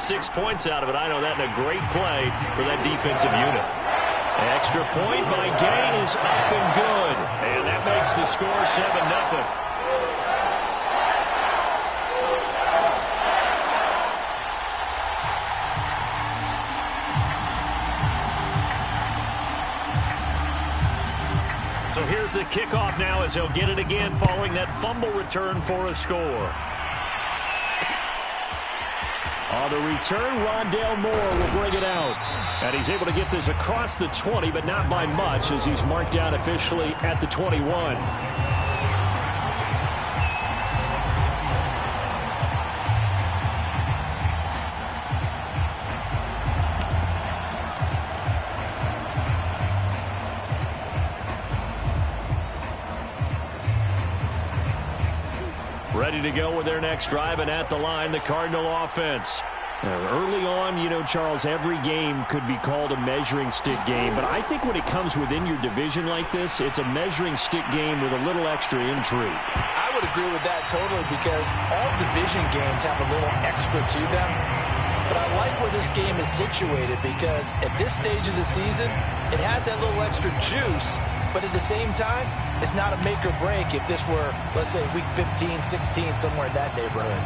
got 6 points out of it. I know that, and a great play for that defensive unit. Extra point by Gain is up and good. And that makes the score 7-0. So here's the kickoff now as he'll get it again following that fumble return for a score. On the return, Rondale Moore will bring it out. And he's able to get this across the 20, but not by much as he's marked down officially at the 21. Ready to go with their next drive, and at the line, the Cardinal offense. Early on, you know, Charles, every game could be called a measuring stick game, but I think when it comes within your division like this, it's a measuring stick game with a little extra intrigue. I would agree with that totally because all division games have a little extra to them. But I like where this game is situated because at this stage of the season, it has that little extra juice, but at the same time, it's not a make or break if this were, let's say, week 15, 16, somewhere in that neighborhood.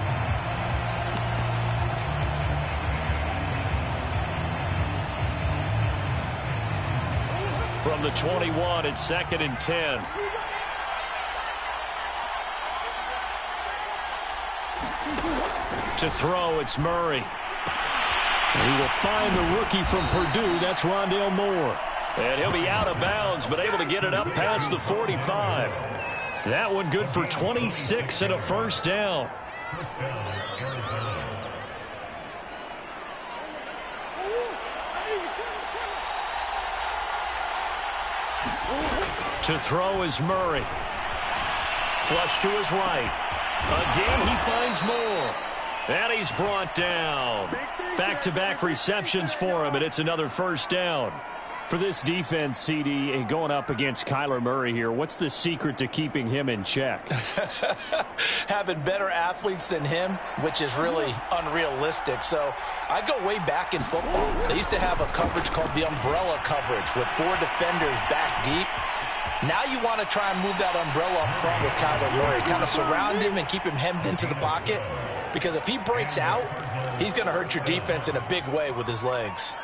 From the 21, it's 2nd and 10. To throw, it's Murray. And he will find the rookie from Purdue. That's Rondale Moore. And he'll be out of bounds, but able to get it up past the 45. That one good for 26 and a first down. To throw is Murray. Flush to his right. Again, he finds Moore. And he's brought down. Back-to-back receptions for him, and it's another first down. For this defense, CD, going up against Kyler Murray here, what's the secret to keeping him in check? Having better athletes than him, which is really unrealistic. So I go way back in football. They used to have a coverage called the umbrella coverage with 4 defenders back deep. Now you want to try and move that umbrella up front with Kyler Murray. Kind of surround him and keep him hemmed into the pocket. Because if he breaks out, he's going to hurt your defense in a big way with his legs.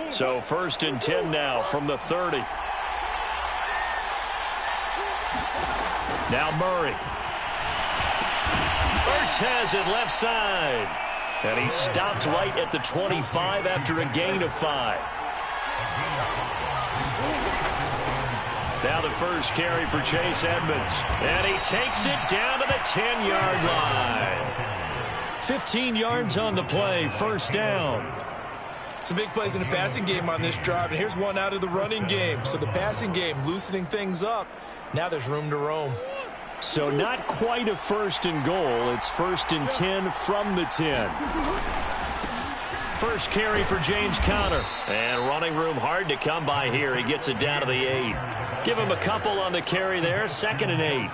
So 1st and 10 now from the 30. Now Murray. Urtez at left side. And he stopped right at the 25 after a gain of 5. Now the first carry for Chase Edmonds. And he takes it down to the 10-yard line. 15 yards on the play, first down. Some big plays in the passing game on this drive, and here's one out of the running game. So the passing game loosening things up. Now there's room to roam. So not quite a 1st and goal. It's 1st and 10 from the 10. First carry for James Conner. And running room hard to come by here. He gets it down to the 8. Give him a couple on the carry there. 2nd and 8.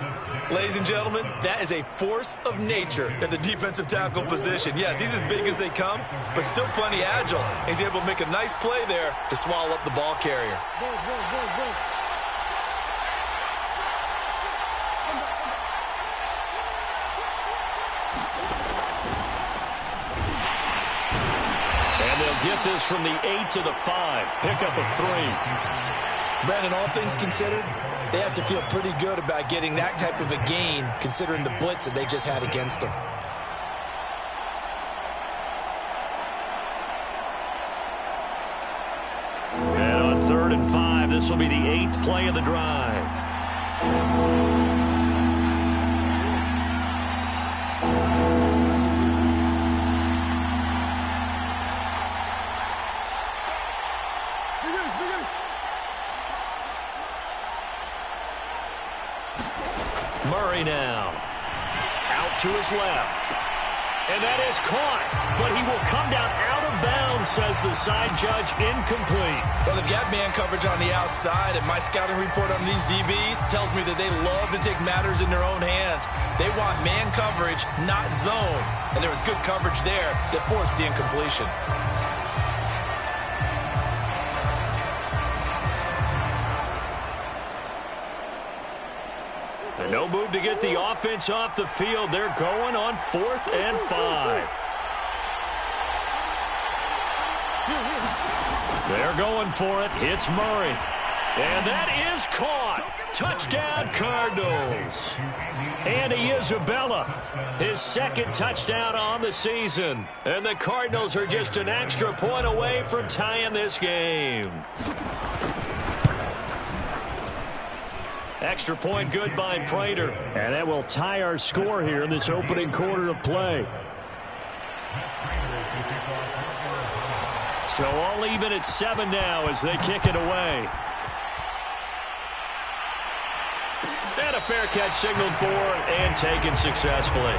Ladies and gentlemen, that is a force of nature at the defensive tackle position. Yes, he's as big as they come, but still plenty agile. He's able to make a nice play there to swallow up the ball carrier. And they'll get this from the 8 to the 5. Pickup of 3. Brandon, all things considered, they have to feel pretty good about getting that type of a gain considering the blitz that they just had against them. And on 3rd and 5, this will be the 8th play of the drive. Murray now. Out to his left. And that is caught. But he will come down out of bounds says the side judge incomplete. Well, they've got man coverage on the outside, and my scouting report on these DBs tells me that they love to take matters in their own hands. They want man coverage, not zone. And there was good coverage there that forced the incompletion. And no move to get the offense off the field. They're going on 4th and 5. They're going for it. It's Murray. And that is caught. Touchdown, Cardinals. Andy Isabella, his 2nd touchdown on the season. And the Cardinals are just an extra point away from tying this game. Extra point good by Prater. And that will tie our score here in this opening quarter of play. So all even at 7 now as they kick it away. And a fair catch signaled for and taken successfully.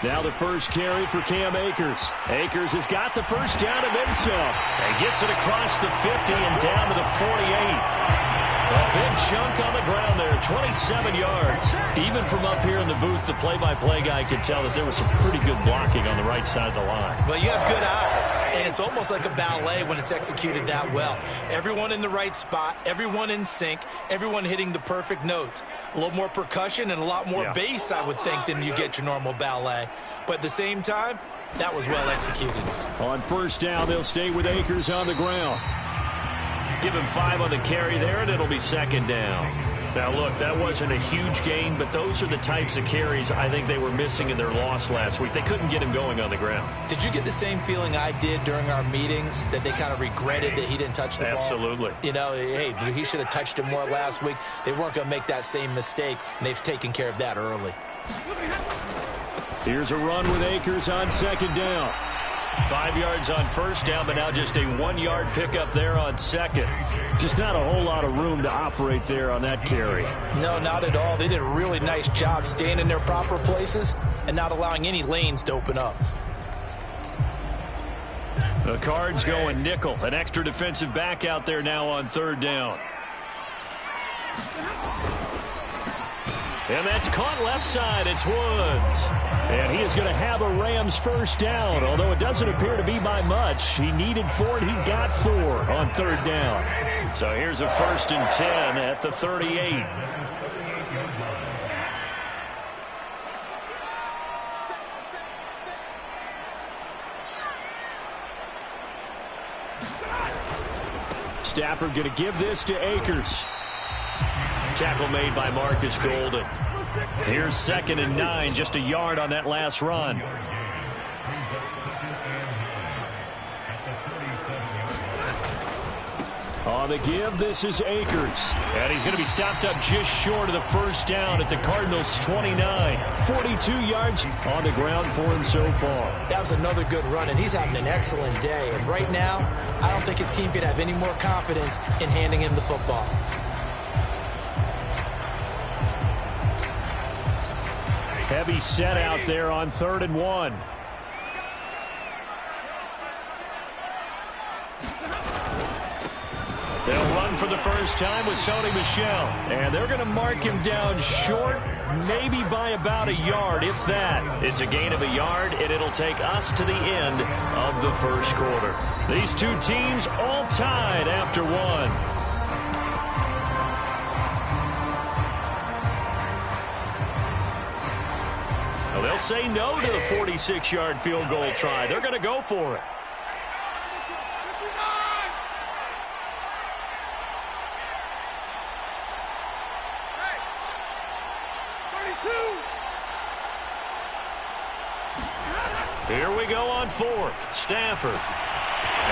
Now the first carry for Cam Akers. Akers has got the first down and then some. And gets it across the 50 and down to the 48. A big chunk on the ground there, 27 yards. Even from up here in the booth, the play-by-play guy could tell that there was some pretty good blocking on the right side of the line. Well, you have good eyes, and it's almost like a ballet when it's executed that well. Everyone in the right spot, everyone in sync, everyone hitting the perfect notes. A little more percussion and a lot more bass, I would think, than you get your normal ballet. But at the same time, that was well executed. On first down, they'll stay with Akers on the ground. Give him 5 on the carry there, and it'll be 2nd down. Now, look, that wasn't a huge gain, but those are the types of carries I think they were missing in their loss last week. They couldn't get him going on the ground. Did you get the same feeling I did during our meetings, that they kind of regretted that he didn't touch the ball? Absolutely. You know, hey, he should have touched it more last week. They weren't going to make that same mistake, and they've taken care of that early. Here's a run with Akers on 2nd down. 5 yards on first down, but now just a 1-yard pickup there on 2nd. Just not a whole lot of room to operate there on that carry. No, not at all. They did a really nice job staying in their proper places and not allowing any lanes to open up. The Cards going nickel. An extra defensive back out there now on 3rd down. And that's caught left side. It's Woods. And he is going to have a Rams first down, although it doesn't appear to be by much. He needed 4, and he got 4 on 3rd down. So here's a 1st and 10 at the 38. Stafford going to give this to Akers. Tackle made by Marcus Golden. Here's 2nd and 9, just a yard on that last run. On the give, this is Akers. And he's going to be stopped up just short of the first down at the Cardinals' 29. 42 yards on the ground for him so far. That was another good run, and he's having an excellent day. And right now, I don't think his team could have any more confidence in handing him the football. Heavy set out there on 3rd and 1. They'll run for the first time with Sony Michel. And they're going to mark him down short, maybe by about a yard, if that. It's a gain of a yard, and it'll take us to the end of the first quarter. These two teams all tied after 1. Well, they'll say no to the 46-yard field goal try. They're going to go for it. Here we go on 4th. Stafford.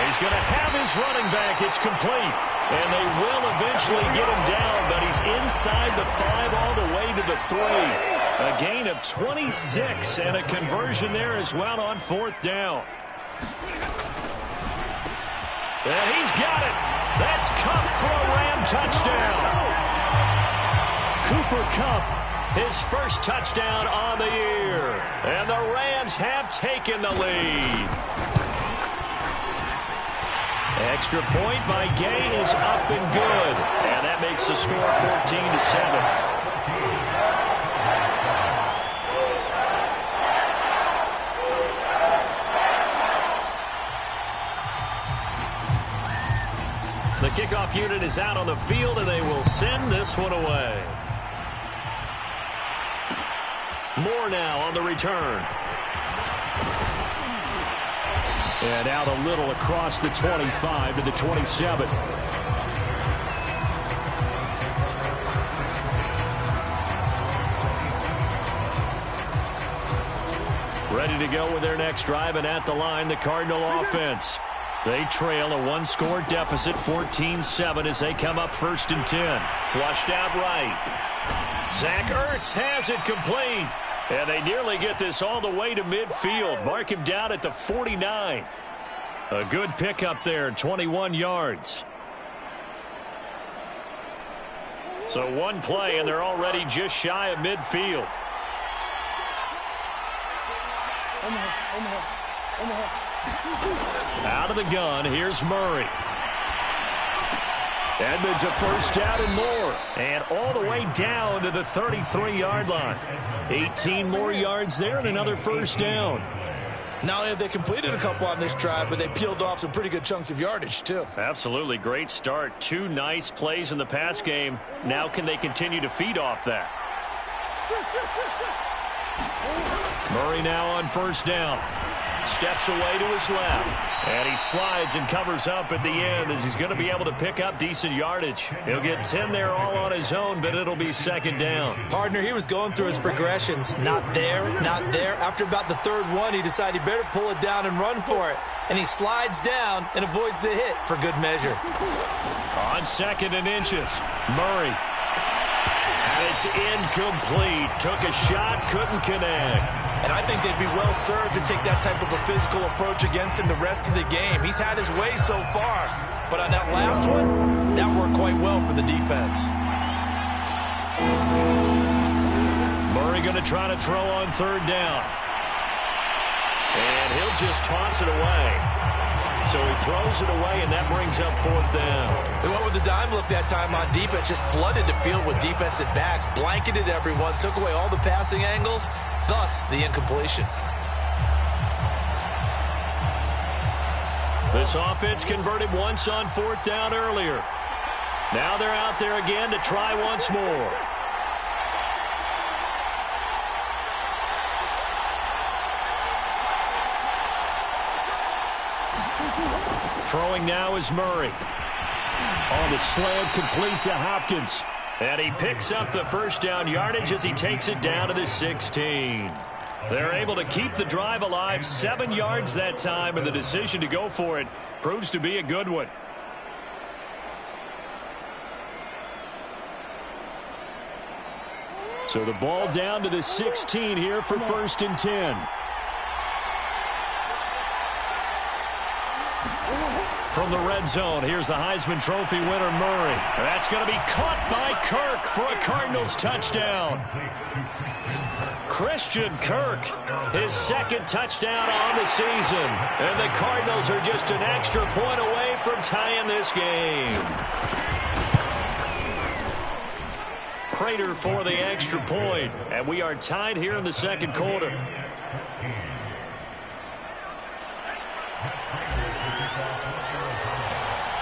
He's going to have his running back. It's complete. And they will eventually get him down, but he's inside the 5 all the way to the 3. A gain of 26 and a conversion there as well on 4th down. And he's got it. That's Kupp for a Ram touchdown. Cooper Kupp, his first touchdown on the year. And the Rams have taken the lead. Extra point by Gay is up and good. And that makes the score 14-7. The kickoff unit is out on the field, and they will send this one away. Moore now on the return. And out a little across the 25 to the 27. Ready to go with their next drive, and at the line, the Cardinal offense. They trail a 1-score deficit, 14-7, as they come up 1st and 10. Flushed out right. Zach Ertz has it complete. And they nearly get this all the way to midfield. Mark him down at the 49. A good pickup there, 21 yards. So one play, and they're already just shy of midfield. Out of the gun, here's Murray. Edmonds a first down and more. And all the way down to the 33-yard line. 18 more yards there and another first down. Not only have they completed a couple on this drive, but they peeled off some pretty good chunks of yardage, too. Absolutely. Great start. 2 nice plays in the pass game. Now can they continue to feed off that? Murray now on first down. Steps away to his left. And he slides and covers up at the end as he's going to be able to pick up decent yardage. He'll get 10 there all on his own, but it'll be 2nd down. Partner, he was going through his progressions. Not there, not there. After about the 3rd one, he decided he better pull it down and run for it. And he slides down and avoids the hit for good measure. On 2nd and inches, Murray. And it's incomplete. Took a shot, couldn't connect. And I think they'd be well served to take that type of a physical approach against him the rest of the game. He's had his way so far. But on that last one, that worked quite well for the defense. Murray going to try to throw on 3rd down. And he'll just toss it away. So he throws it away, and that brings up 4th down. They went with the dime look that time on defense, just flooded the field with defensive backs, blanketed everyone, took away all the passing angles, thus the incompletion. This offense converted once on 4th down earlier. Now they're out there again to try once more. Throwing now is Murray. On the slant, complete to Hopkins. And he picks up the first down yardage as he takes it down to the 16. They're able to keep the drive alive, 7 yards that time, and the decision to go for it proves to be a good one. So the ball down to the 16 here for 1st and 10. From the red zone, here's the Heisman Trophy winner, Murray. That's going to be caught by Kirk for a Cardinals touchdown. Christian Kirk, his 2nd touchdown on the season. And the Cardinals are just an extra point away from tying this game. Prater for the extra point. And we are tied here in the 2nd quarter.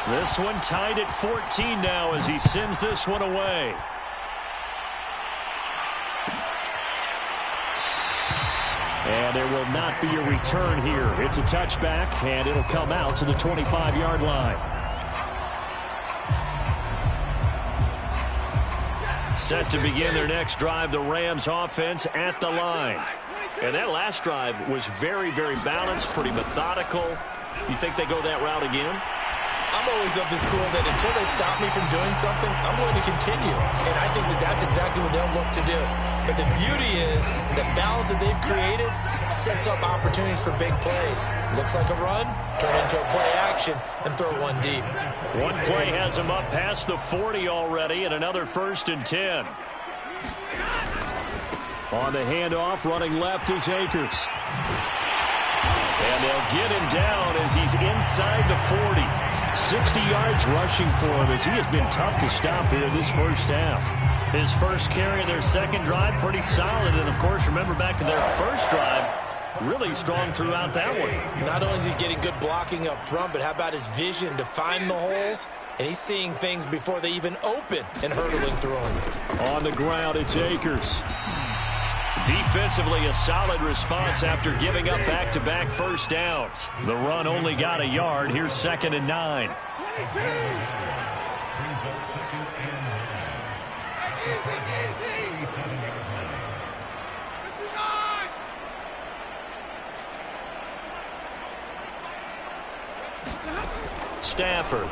This one tied at 14 now as he sends this one away. And there will not be a return here. It's a touchback, and it'll come out to the 25-yard line. Set to begin their next drive, the Rams offense at the line. And that last drive was very, very balanced, pretty methodical. You think they go that route again? I'm always of the school that until they stop me from doing something, I'm going to continue. And I think that that's exactly what they'll look to do. But the beauty is the balance that they've created sets up opportunities for big plays. Looks like a run, turn into a play action, and throw one deep. One play has them up past the 40 already, and another 1st and 10. On the handoff, running left is Akers. And they'll get him down as he's inside the 40. 60 yards rushing for him as he has been tough to stop here this first half. His first carry of their second drive, pretty solid. And, of course, remember back to their first drive, really strong throughout that one. Not only is he getting good blocking up front, but how about his vision to find the holes? And he's seeing things before they even open and hurdling through them. On the ground, it's Akers. Defensively, a solid response after giving up back-to-back first downs. The run only got a yard. Here's 2nd and 9. Stafford.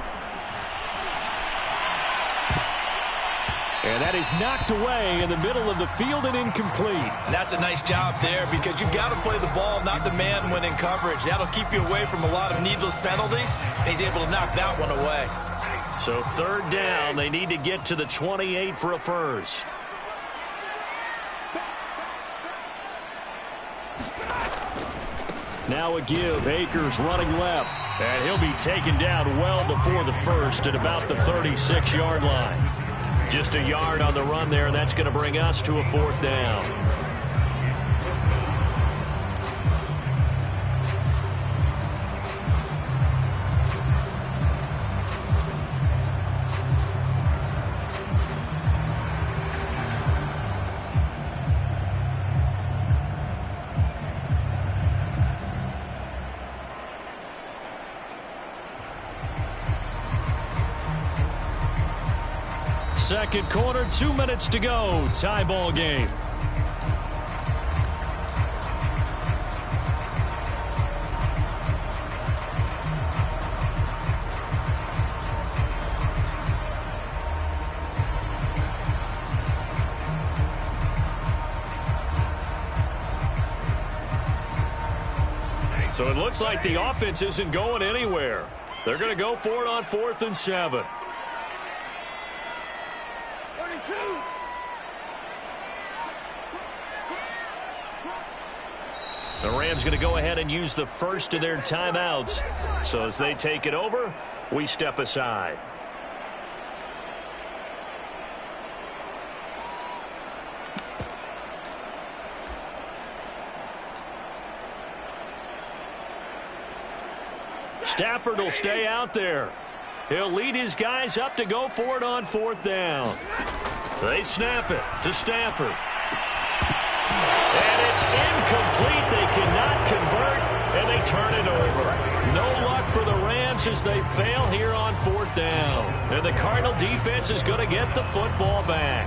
And that is knocked away in the middle of the field and incomplete. And that's a nice job there because you've got to play the ball, not the man when in coverage. That'll keep you away from a lot of needless penalties, and he's able to knock that one away. So 3rd down, they need to get to the 28 for a first. Now a give. Akers running left. And he'll be taken down well before the first at about the 36-yard line. Just a yard on the run there, and that's going to bring us to a 4th down. Second quarter, 2 minutes to go. Tie ball game. So it looks like the offense isn't going anywhere. They're going to go for it on 4th and 7. The Rams going to go ahead and use the first of their timeouts. So as they take it over, we step aside. Stafford will stay out there. He'll lead his guys up to go for it on 4th down. They snap it to Stafford. And it's incomplete. They cannot convert, and they turn it over. No luck for the Rams as they fail here on 4th down. And the Cardinal defense is going to get the football back.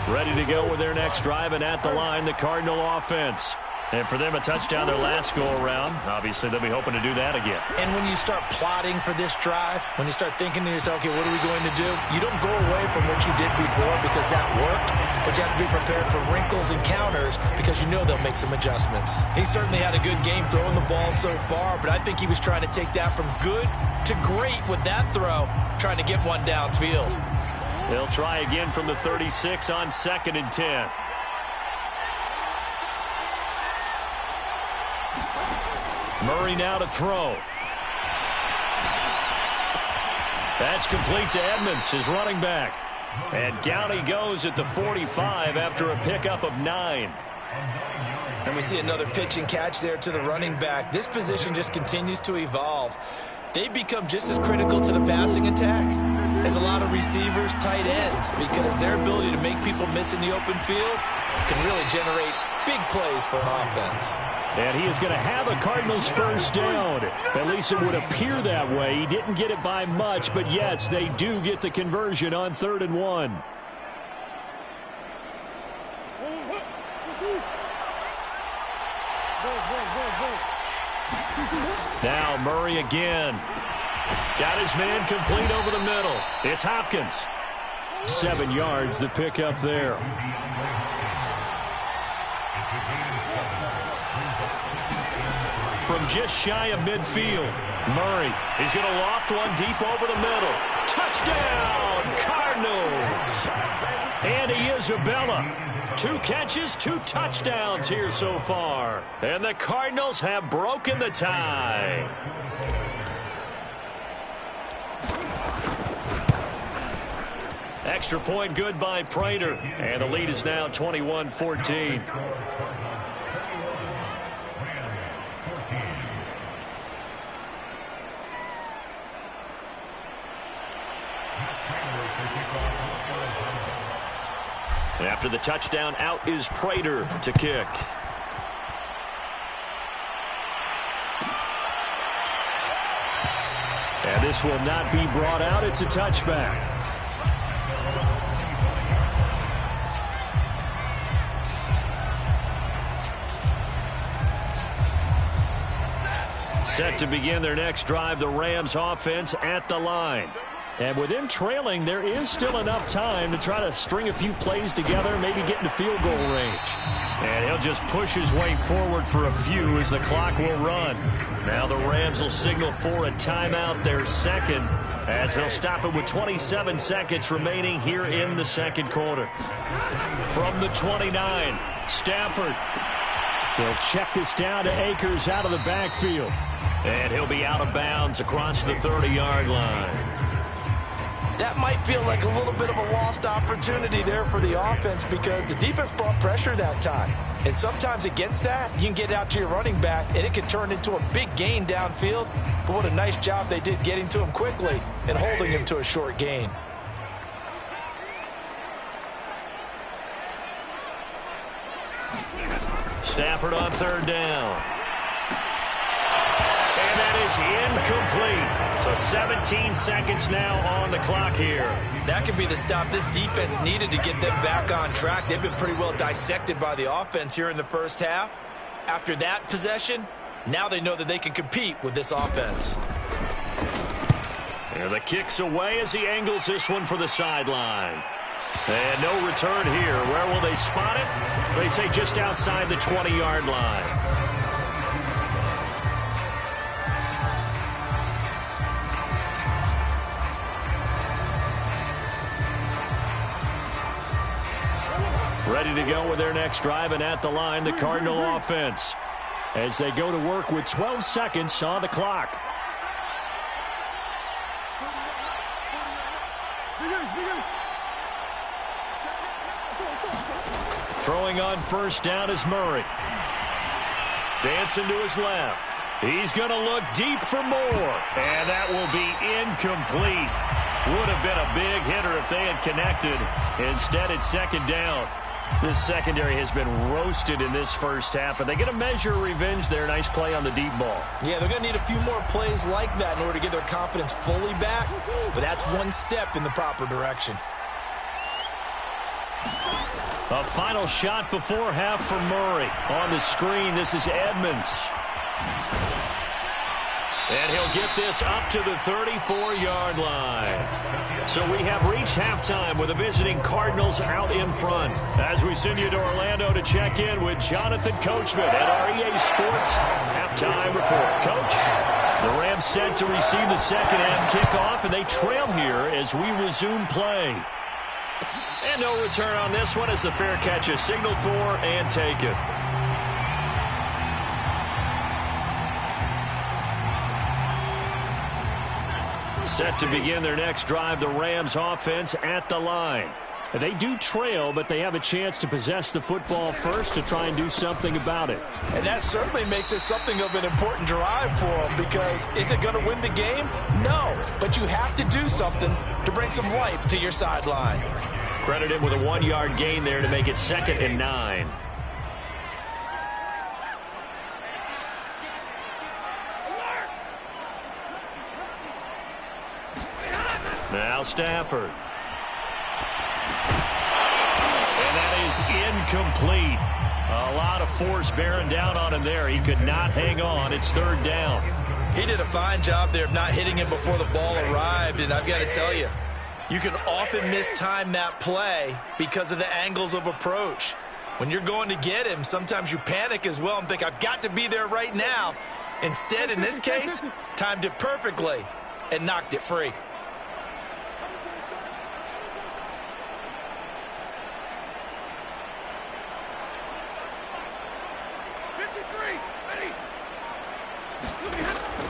Ready to go with their next drive, and at the line, the Cardinal offense. And for them, a touchdown their last go-around. Obviously, they'll be hoping to do that again. And when you start plotting for this drive, when you start thinking to yourself, okay, what are we going to do? You don't go away from what you did before because that worked, but you have to be prepared for wrinkles and counters because you know they'll make some adjustments. He certainly had a good game throwing the ball so far, but I think he was trying to take that from good to great with that throw, trying to get one downfield. They'll try again from the 36 on 2nd and 10. Murray now to throw. That's complete to Edmonds, his running back. And down he goes at the 45 after a pickup of 9. And we see another pitch and catch there to the running back. This position just continues to evolve. They become just as critical to the passing attack as a lot of receivers, tight ends, because their ability to make people miss in the open field can really generate big plays for an offense. And he is going to have a Cardinals first down. At least it would appear that way. He didn't get it by much, but yes, they do get the conversion on 3rd and 1. Now Murray again. Got his man complete over the middle. It's Hopkins. 7 yards the pick up there. From just shy of midfield, Murray. He's going to loft one deep over the middle. Touchdown, Cardinals. Andy Isabella. 2 catches, 2 touchdowns here so far. And the Cardinals have broken the tie. Extra point good by Prater. And the lead is now 21-14. After the touchdown, out is Prater to kick. And this will not be brought out. It's a touchback. Set to begin their next drive, the Rams offense at the line. And with them trailing, there is still enough time to try to string a few plays together, maybe get into field goal range. And he'll just push his way forward for a few as the clock will run. Now the Rams will signal for a timeout, their second, as they'll stop it with 27 seconds remaining here in the second quarter. From the 29, Stafford. They'll check this down to Akers out of the backfield. And he'll be out of bounds across the 30-yard line. That might feel like a little bit of a lost opportunity there for the offense because the defense brought pressure that time. And sometimes against that, you can get out to your running back, and it can turn into a big gain downfield. But what a nice job they did getting to him quickly and holding him to a short gain. Stafford on 3rd down. And that is incomplete. So 17 seconds now on the clock here. That could be the stop this defense needed to get them back on track. They've been pretty well dissected by the offense here in the first half. After that possession, now they know that they can compete with this offense. And the kick's away as he angles this one for the sideline. And no return here. Where will they spot it? They say just outside the 20-yard line. Ready to go with their next drive, and at the line, the Cardinal offense, as they go to work with 12 seconds on the clock. Throwing on 1st down is Murray. Dancing to his left. He's going to look deep for more, and that will be incomplete. Would have been a big hitter if they had connected. Instead, it's 2nd down. This secondary has been roasted in this first half, but they get a measure of revenge there. Nice play on the deep ball. Yeah, they're going to need a few more plays like that in order to get their confidence fully back, but that's one step in the proper direction. A final shot before half for Murray. On the screen, this is Edmonds. And he'll get this up to the 34-yard line. So we have reached halftime with the visiting Cardinals out in front. As we send you to Orlando to check in with Jonathan Coachman at our EA Sports Halftime Report. Coach, the Rams set to receive the second half kickoff, and they trail here as we resume play. And no return on this one as the fair catch is signaled for and taken. Set to begin their next drive, the Rams offense at the line. They do trail, but they have a chance to possess the football first to try and do something about it. And that certainly makes it something of an important drive for them, because is it going to win the game? No, but you have to do something to bring some life to your sideline. Credit him with a 1-yard gain there to make it 2nd and 9. Now Stafford. And that is incomplete. A lot of force bearing down on him there. He could not hang on. It's third down. He did a fine job there of not hitting him before the ball arrived, and I've got to tell you, you can often mistime that play because of the angles of approach. When you're going to get him, sometimes you panic as well and think, I've got to be there right now. Instead, in this case, timed it perfectly and knocked it free.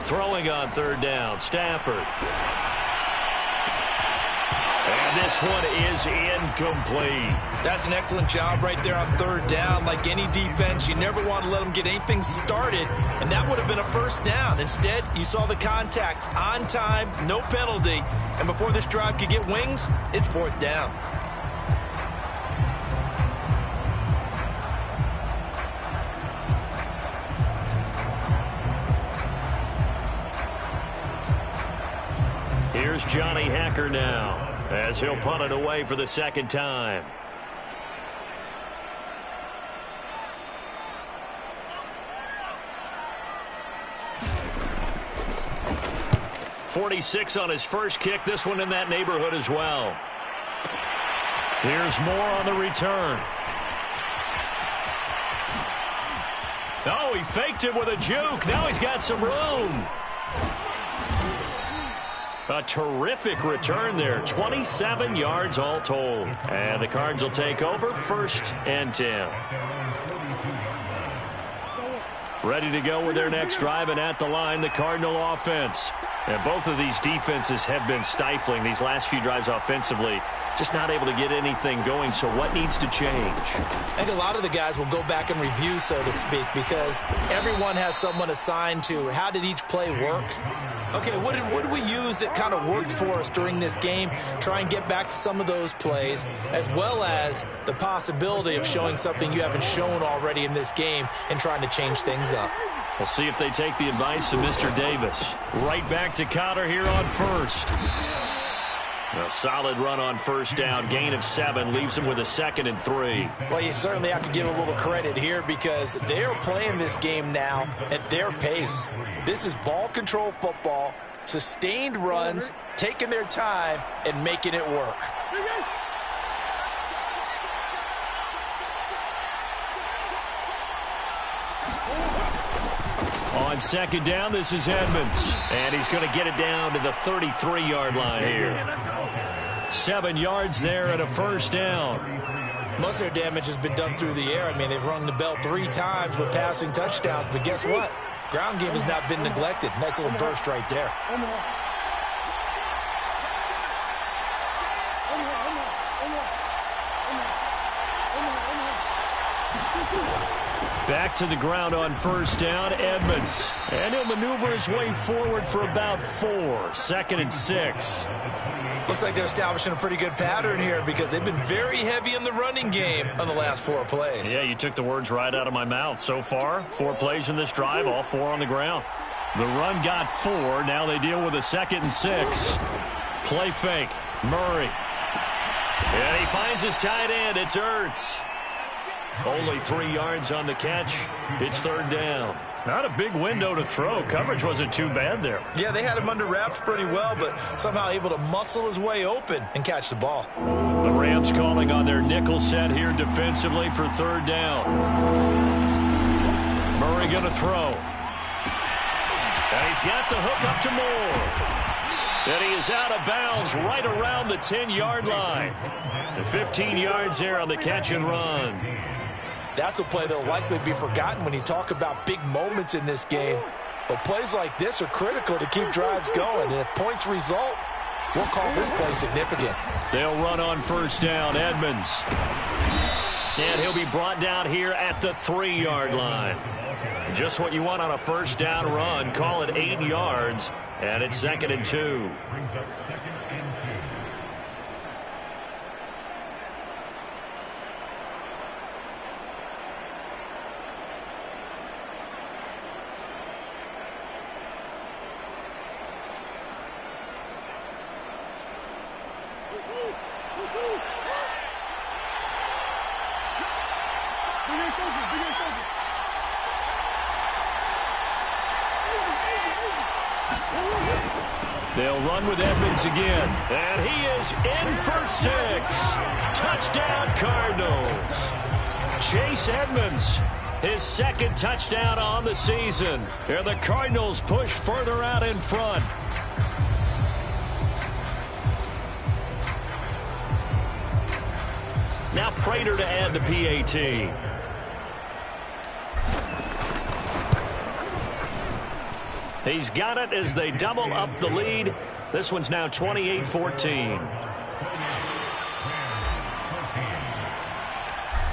Throwing on third down, Stafford. And this one is incomplete. That's an excellent job right there on third down. Like any defense, you never want to let them get anything started, and that would have been a first down. Instead, you saw the contact on time, no penalty, and before this drive could get wings, it's fourth down. Here's Johnny Hacker now, as he'll punt it away for the second time. .46 on his first kick. This one in that neighborhood as well. Here's more on the return. Oh, he faked it with a juke. Now he's got some room. A terrific return there. 27 yards all told. And the Cards will take over, 1st and 10. Ready to go with their next drive, and at the line, the Cardinal offense. And both of these defenses have been stifling these last few drives offensively. Just not able to get anything going, so what needs to change? I think a lot of the guys will go back and review, so to speak, because everyone has someone assigned to how did each play work. Okay, what did we use that kind of worked for us during this game? Try and get back to some of those plays, as well as the possibility of showing something you haven't shown already in this game and trying to change things up. We'll see if they take the advice of Mr. Davis. Right back to Cotter here on first. A solid run on first down. Gain of 7 leaves him with a 2nd and 3. Well, you certainly have to give a little credit here because they're playing this game now at their pace. This is ball control football, sustained runs, taking their time, and making it work. On second down, this is Edmonds. And he's going to get it down to the 33-yard line here. 7 yards there and a first down. Most of their damage has been done through the air. I mean, they've rung the bell 3 times with passing touchdowns. But guess what? Ground game has not been neglected. Nice little burst right there. Back to the ground on first down, Edmonds. And he'll maneuver his way forward for about 4. 2nd and 6. Looks like they're establishing a pretty good pattern here because they've been very heavy in the running game on the last 4 plays. Yeah, you took the words right out of my mouth. So far, 4 plays in this drive, all 4 on the ground. The run got 4. Now they deal with a 2nd and 6. Play fake. Murray. And he finds his tight end. It's Ertz. Only 3 yards on the catch. It's third down. Not a big window to throw. Coverage wasn't too bad there. Yeah, they had him under wraps pretty well, but somehow able to muscle his way open and catch the ball. The Rams calling on their nickel set here defensively for third down. Murray going to throw. And he's got the hook up to Moore. And he is out of bounds right around the 10-yard line. And 15 yards there on the catch and run. That's a play that will likely be forgotten when you talk about big moments in this game. But plays like this are critical to keep drives going. And if points result, we'll call this play significant. They'll run on first down. Edmonds. And he'll be brought down here at the 3-yard line. Just what you want on a first down run. Call it 8 yards. And it's 2nd and 2. They'll run with Edmonds again. And he is in for 6. Touchdown, Cardinals. Chase Edmonds, his second touchdown on the season. And the Cardinals push further out in front. Now Prater to add the PAT. He's got it as they double up the lead. This one's now 28-14.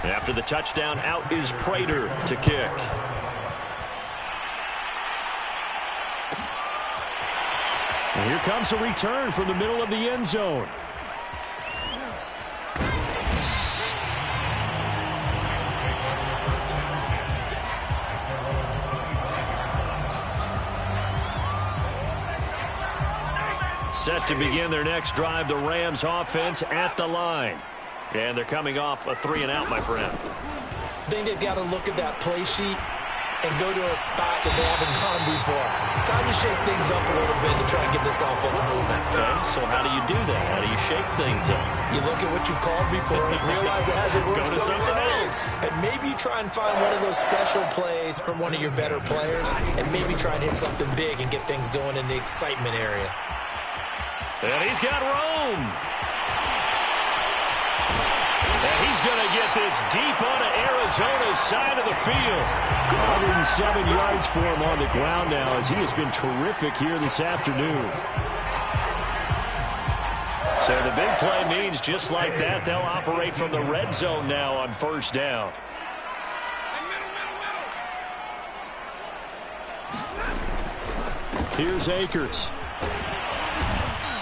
After the touchdown, out is Prater to kick. And here comes a return from the middle of the end zone. Set to begin their next drive, the Rams offense at the line. And they're coming off a 3-and-out, my friend. I think they've got to look at that play sheet and go to a spot that they haven't gone before. Time to shake things up a little bit to try and get this offense moving. Okay, so how do you do that? How do you shake things up? You look at what you've called before and realize it hasn't worked. Go to something else. And maybe try and find one of those special plays from one of your better players and maybe try and hit something big and get things going in the excitement area. And he's got Rome. And he's going to get this deep onto Arizona's side of the field. 107 yards for him on the ground now as he has been terrific here this afternoon. So the big play means just like that, they'll operate from the red zone now on first down. Here's Akers.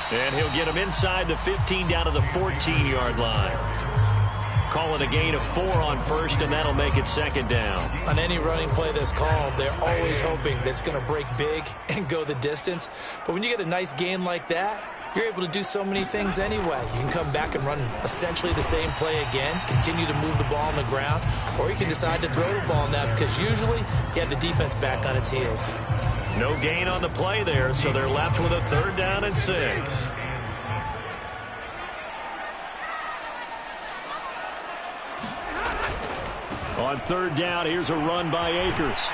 And he'll get him inside the 15 down to the 14-yard line. Call it a gain of 4 on first, and that'll make it second down. On any running play that's called, they're always hoping that it's going to break big and go the distance. But when you get a nice gain like that, you're able to do so many things anyway. You can come back and run essentially the same play again, continue to move the ball on the ground, or you can decide to throw the ball now because usually you have the defense back on its heels. No gain on the play there, so they're left with a 3rd down and 6. On 3rd down, here's a run by Akers.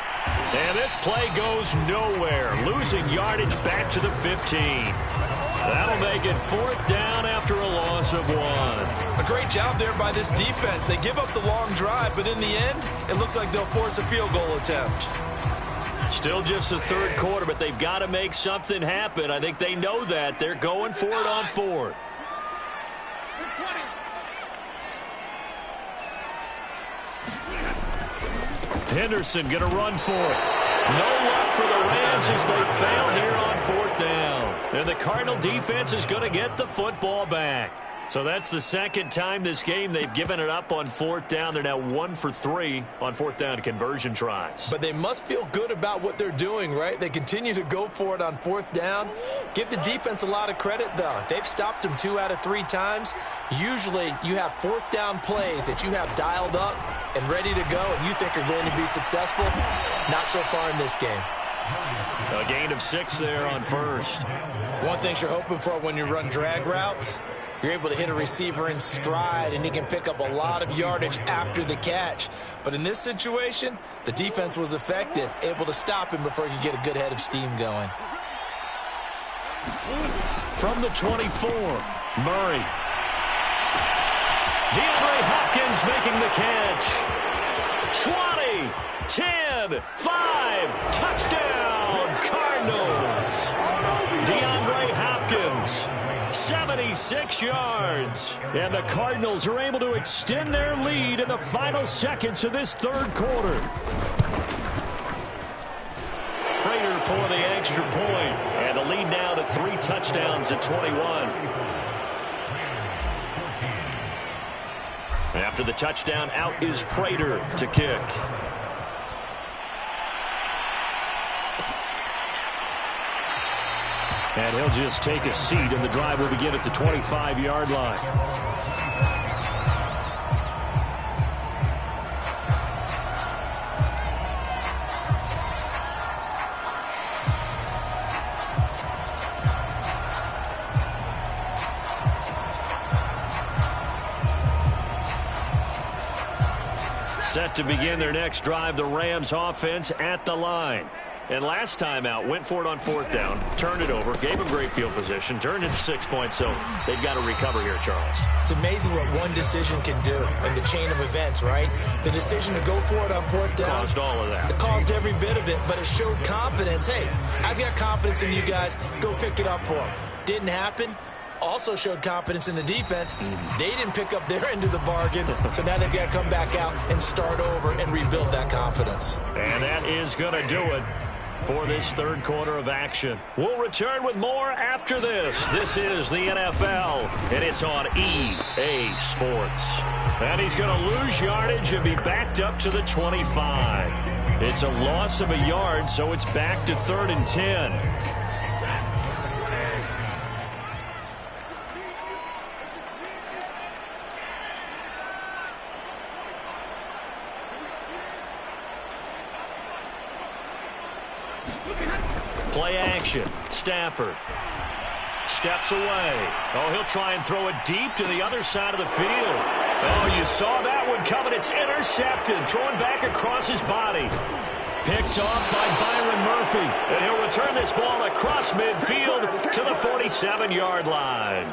And this play goes nowhere, losing yardage back to the 15. That'll make it 4th down after a loss of 1. A great job there by this defense. They give up the long drive, but in the end, it looks like they'll force a field goal attempt. Still just the 3rd quarter, but they've got to make something happen. I think they know that. They're going for it on 4th. Henderson going to run for it. No luck for the Rams as they fail here on 4th down. And the Cardinal defense is going to get the football back. So that's the second time this game they've given it up on 4th down. They're now 1 for 3 on 4th down conversion tries. But they must feel good about what they're doing, right? They continue to go for it on 4th down. Give the defense a lot of credit, though. They've stopped them 2 out of 3 times. Usually you have 4th down plays that you have dialed up and ready to go and you think are going to be successful. Not so far in this game. A gain of 6 there on first. One thing you're hoping for when you run drag routes, you're able to hit a receiver in stride, and he can pick up a lot of yardage after the catch. But in this situation, the defense was effective, able to stop him before he could get a good head of steam going. From the 24, Murray. DeAndre Hopkins making the catch. 20, 10, 5, touchdown, Cardinals. DeAndre Hopkins. 76 yards. And the Cardinals are able to extend their lead in the final seconds of this 3rd quarter. Prater for the extra point. And the lead now to 3 touchdowns at 21. After the touchdown, out is Prater to kick. And he'll just take a seat, and the drive will begin at the 25-yard line. Set to begin their next drive, the Rams offense at the line. And last time out, went for it on fourth down, turned it over, gave them great field position, turned into 6 points, so they've got to recover here, Charles. It's amazing what one decision can do in the chain of events, right? The decision to go for it on fourth down. Caused all of that. It caused every bit of it, but it showed confidence. Hey, I've got confidence in you guys. Go pick it up for them. Didn't happen. Also showed confidence in the defense. They didn't pick up their end of the bargain, so now they've got to come back out and start over and rebuild that confidence. And that is going to do it for this third quarter of action. We'll return with more after this. This is the NFL, and it's on EA Sports. And he's going to lose yardage and be backed up to the 25. It's a loss of a yard, so it's back to 3rd and 10. Play action. Stafford steps away. Oh, he'll try and throw it deep to the other side of the field. Oh, you saw that one coming. It's intercepted. Throwing back across his body. Picked off by Byron Murphy. And he'll return this ball across midfield to the 47-yard line.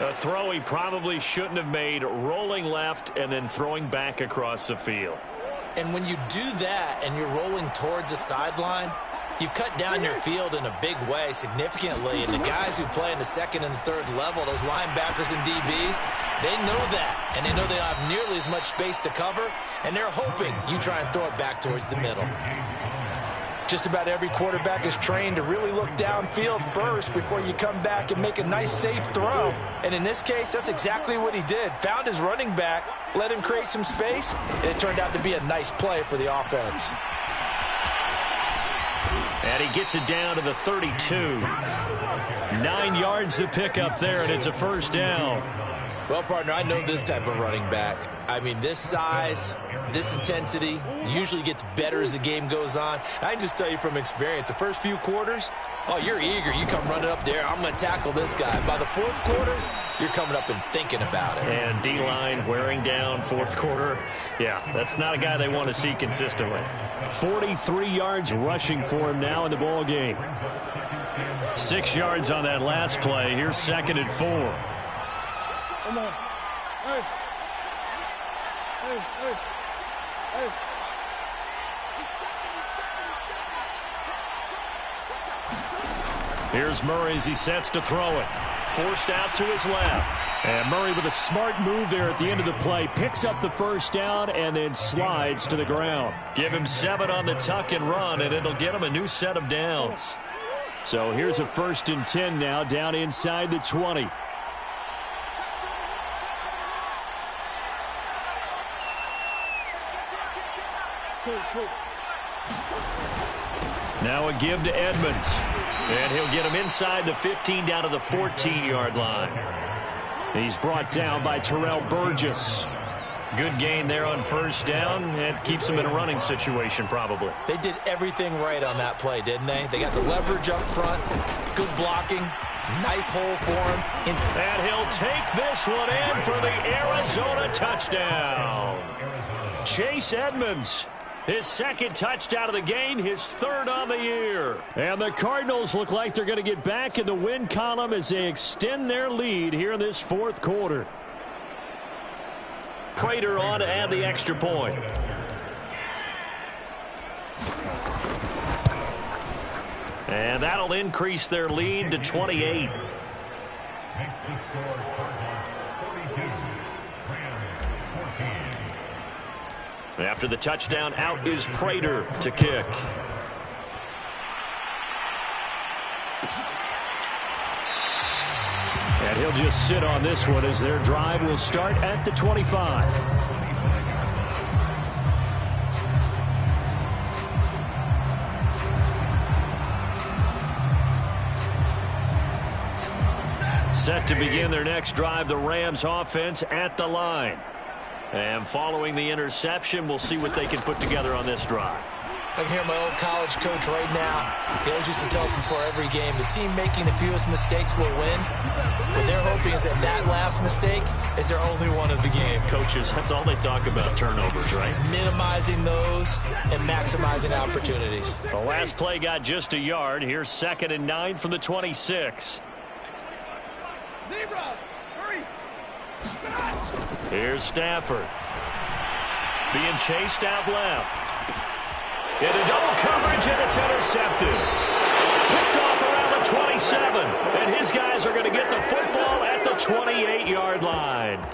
A throw he probably shouldn't have made, rolling left and then throwing back across the field. And when you do that and you're rolling towards the sideline, you've cut down your field in a big way significantly. And the guys who play in the second and third level, those linebackers and DBs, they know that. And they know they don't have nearly as much space to cover. And they're hoping you try and throw it back towards the middle. Just about every quarterback is trained to really look downfield first before you come back and make a nice, safe throw. And in this case, that's exactly what he did. Found his running back, let him create some space, and it turned out to be a nice play for the offense. And he gets it down to the 32. 9 yards to pick up there, and it's a first down. Well, partner, I know this type of running back. I mean, this size, this intensity usually gets better as the game goes on. I can just tell you from experience, the first few quarters, oh, you're eager. You come running up there, I'm going to tackle this guy. By the fourth quarter, you're coming up and thinking about it. And D-line wearing down fourth quarter. Yeah, that's not a guy they want to see consistently. 43 yards rushing for him now in the ball game. 6 yards on that last play. Here's 2nd and 4. Come on. Hey. Hey, hey. Hey. Here's Murray as he sets to throw it. Forced out to his left. And Murray with a smart move there at the end of the play. Picks up the first down and then slides to the ground. Give him 7 on the tuck and run, and it'll get him a new set of downs. So here's a 1st and 10 now, down inside the 20. Now a give to Edmonds. And he'll get him inside the 15 down to the 14-yard line. He's brought down by Terrell Burgess. Good gain there on first down. It keeps him in a running situation probably. They did everything right on that play, didn't they? They got the leverage up front, good blocking, nice hole for him. And he'll take this one in for the Arizona touchdown. Chase Edmonds. His 2nd touchdown of the game, his 3rd on the year. And the Cardinals look like they're going to get back in the win column as they extend their lead here in this 4th quarter. Prater on to add the extra point. And that'll increase their lead to 28. After the touchdown, out is Prater to kick. And he'll just sit on this one as their drive will start at the 25. Set to begin their next drive, the Rams offense at the line. And following the interception, we'll see what they can put together on this drive. I can hear my old college coach right now. He always used to tell us before every game, the team making the fewest mistakes will win. What they're hoping is that that last mistake is their only one of the game. Coaches, that's all they talk about, turnovers, right? Minimizing those and maximizing opportunities. The last play got just a yard. Here's 2nd and 9 from the 26. Zebra, hurry. Here's Stafford. Being chased out left. Into double coverage, and it's intercepted. Picked off around the 27. And his guys are going to get the football at the 28-yard line.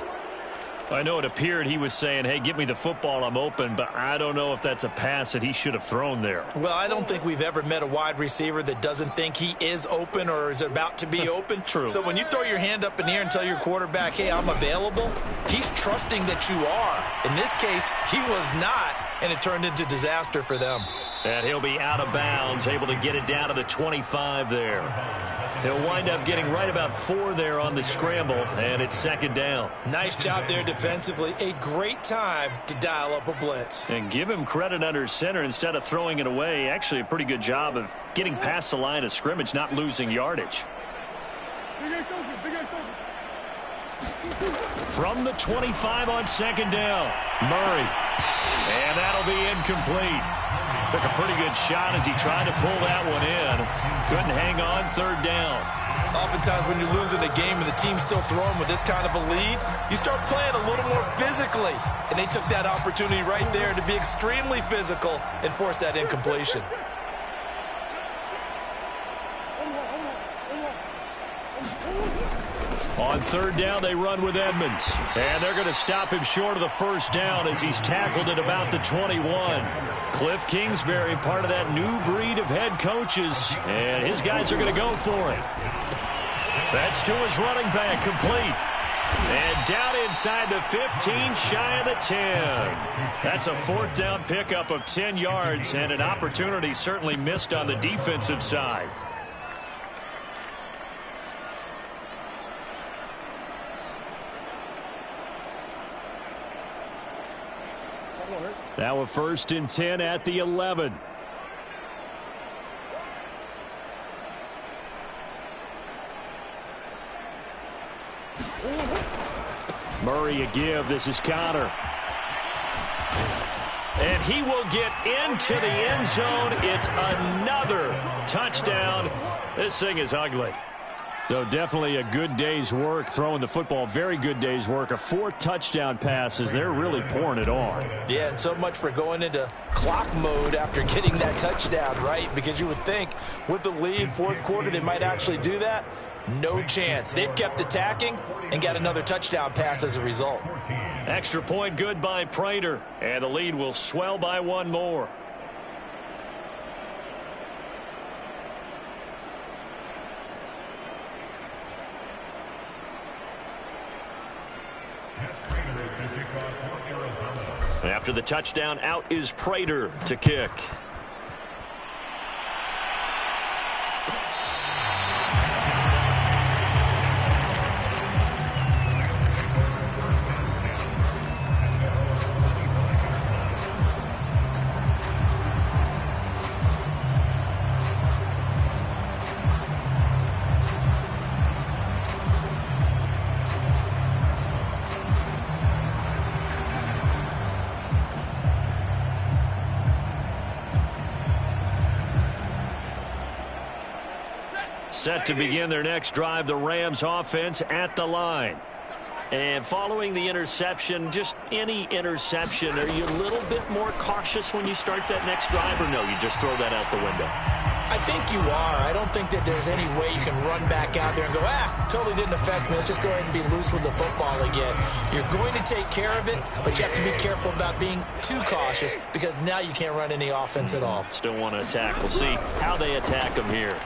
I know it appeared he was saying, hey, give me the football, I'm open, but I don't know if that's a pass that he should have thrown there. Well, I don't think we've ever met a wide receiver that doesn't think he is open or is about to be open. True. So when you throw your hand up in the air and tell your quarterback, hey, I'm available, he's trusting that you are. In this case, he was not, and it turned into disaster for them. And he'll be out of bounds, able to get it down to the 25 there. He'll wind up getting right about 4 there on the scramble, and it's 2nd down. Nice job there defensively. A great time to dial up a blitz. And give him credit under center instead of throwing it away. Actually, a pretty good job of getting past the line of scrimmage, not losing yardage. Big ass open, big ass open. From the 25 on 2nd down, Murray. And that'll be incomplete. Took a pretty good shot as he tried to pull that one in. Couldn't hang on, 3rd down. Oftentimes when you're losing a game and the team's still throwing with this kind of a lead, you start playing a little more physically. And they took that opportunity right there to be extremely physical and force that incompletion. On 3rd down, they run with Edmonds. And they're going to stop him short of the 1st down as he's tackled at about the 21. Cliff Kingsbury, part of that new breed of head coaches. And his guys are going to go for it. That's to his running back, complete. And down inside the 15, shy of the 10. That's a 4th down pickup of 10 yards and an opportunity certainly missed on the defensive side. Now a 1st and 10 at the 11. Murray a give. This is Connor. And he will get into the end zone. It's another touchdown. This thing is ugly. So definitely a good day's work throwing the football. Very good day's work. A 4th touchdown passes. They're really pouring it on. Yeah, and so much for going into clock mode after getting that touchdown, right? Because you would think with the lead, 4th quarter, they might actually do that. No chance. They've kept attacking and got another touchdown pass as a result. Extra point good by Prater. And the lead will swell by 1 more. After the touchdown, out is Prater to kick. Set to begin their next drive, the Rams offense at the line. And following the interception, just any interception, are you a little bit more cautious when you start that next drive, or no, you just throw that out the window? I think you are. I don't think that there's any way you can run back out there and go, totally didn't affect me. Let's just go ahead and be loose with the football again. You're going to take care of it, but you have to be careful about being too cautious because now you can't run any offense at all. Still want to attack. We'll see how they attack them here.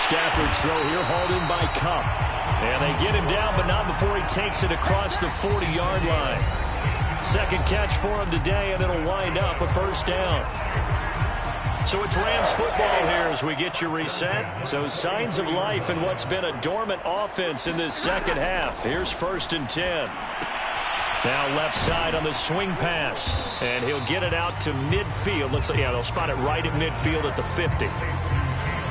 Stafford's throw here hauled in by Cup. And they get him down, but not before he takes it across the 40-yard line. 2nd catch for him today, and it'll wind up a 1st down. So it's Rams football here as we get you reset. So signs of life in what's been a dormant offense in this 2nd half. Here's 1st and 10. Now left side on the swing pass. And he'll get it out to midfield. Looks like, yeah, they'll spot it right at midfield at the 50.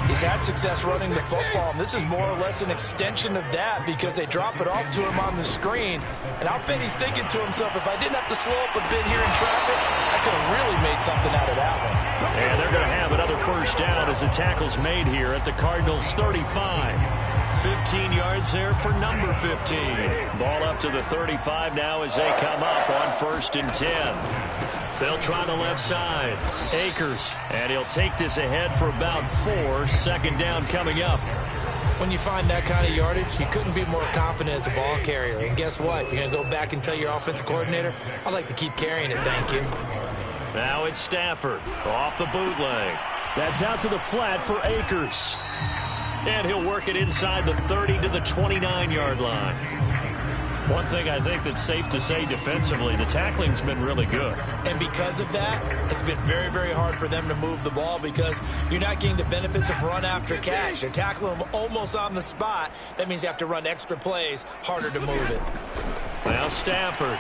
He's had success running the football, and this is more or less an extension of that because they drop it off to him on the screen. And I'll bet he's thinking to himself, if I didn't have to slow up a bit here in traffic, I could have really made something out of that one. And they're going to have another first down as the tackle's made here at the Cardinals' 35. 15 yards there for number 15. Ball up to the 35 now as they come up on 1st and 10. They'll try the left side. Akers. And he'll take this ahead for about 4. 2nd down coming up. When you find that kind of yardage, you couldn't be more confident as a ball carrier. And guess what? You're going to go back and tell your offensive coordinator, I'd like to keep carrying it, thank you. Now it's Stafford off the bootleg. That's out to the flat for Akers. And he'll work it inside the 30 to the 29-yard line. One thing I think that's safe to say defensively, the tackling's been really good. And because of that, it's been very, very hard for them to move the ball because you're not getting the benefits of run after catch. They're tackling them almost on the spot. That means you have to run extra plays, harder to move it. Now Stafford.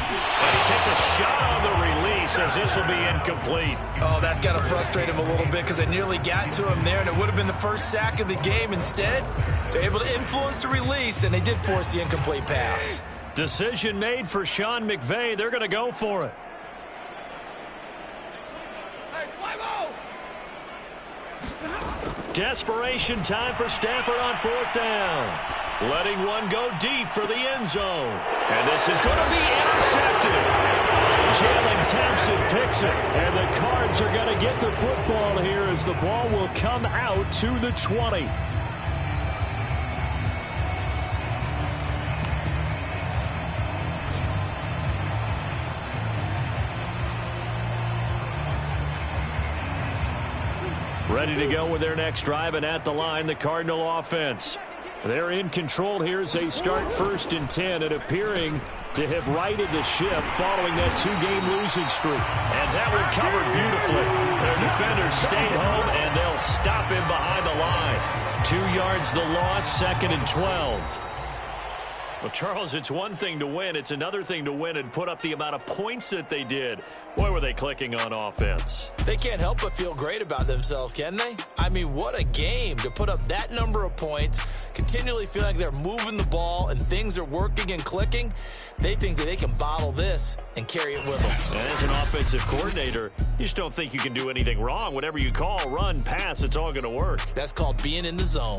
And he takes a shot on the release as this will be incomplete. Oh, that's got to frustrate him a little bit because they nearly got to him there, and it would have been the first sack of the game. Instead, they're able to influence the release, and they did force the incomplete pass. Decision made for Sean McVay. They're going to go for it. Desperation time for Stafford on 4th down. Letting one go deep for the end zone. And this is going to be intercepted. Jalen Thompson picks it. And the Cards are going to get the football here as the ball will come out to the 20. Ready to go with their next drive, and at the line, the Cardinal offense. They're in control here as they start 1st and 10 and appearing to have righted the ship following that 2-game losing streak. And that one covered beautifully. Their defenders stayed home, and they'll stop him behind the line. 2 yards the loss, 2nd and 12. Well, Charles, it's one thing to win. It's another thing to win and put up the amount of points that they did. Boy, were they clicking on offense. They can't help but feel great about themselves, can they? I mean, what a game to put up that number of points, continually feeling like they're moving the ball and things are working and clicking. They think that they can bottle this and carry it with them. And as an offensive coordinator, you just don't think you can do anything wrong. Whatever you call, run, pass, it's all going to work. That's called being in the zone.